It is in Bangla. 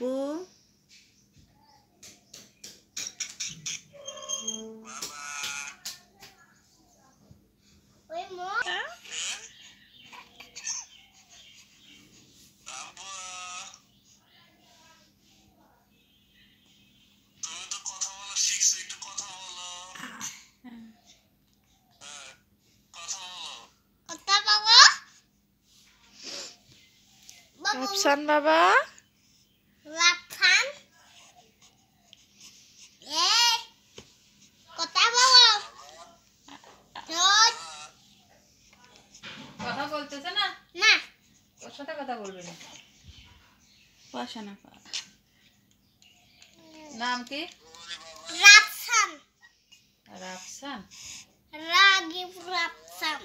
বাবু রাফসান বাবা রাফসান এই কথা বলো কথা বলতেছে না না ওর সাথে কথা বলবে না পাশানা নাম কি রাফসান রাফসান রাগিব রাফসান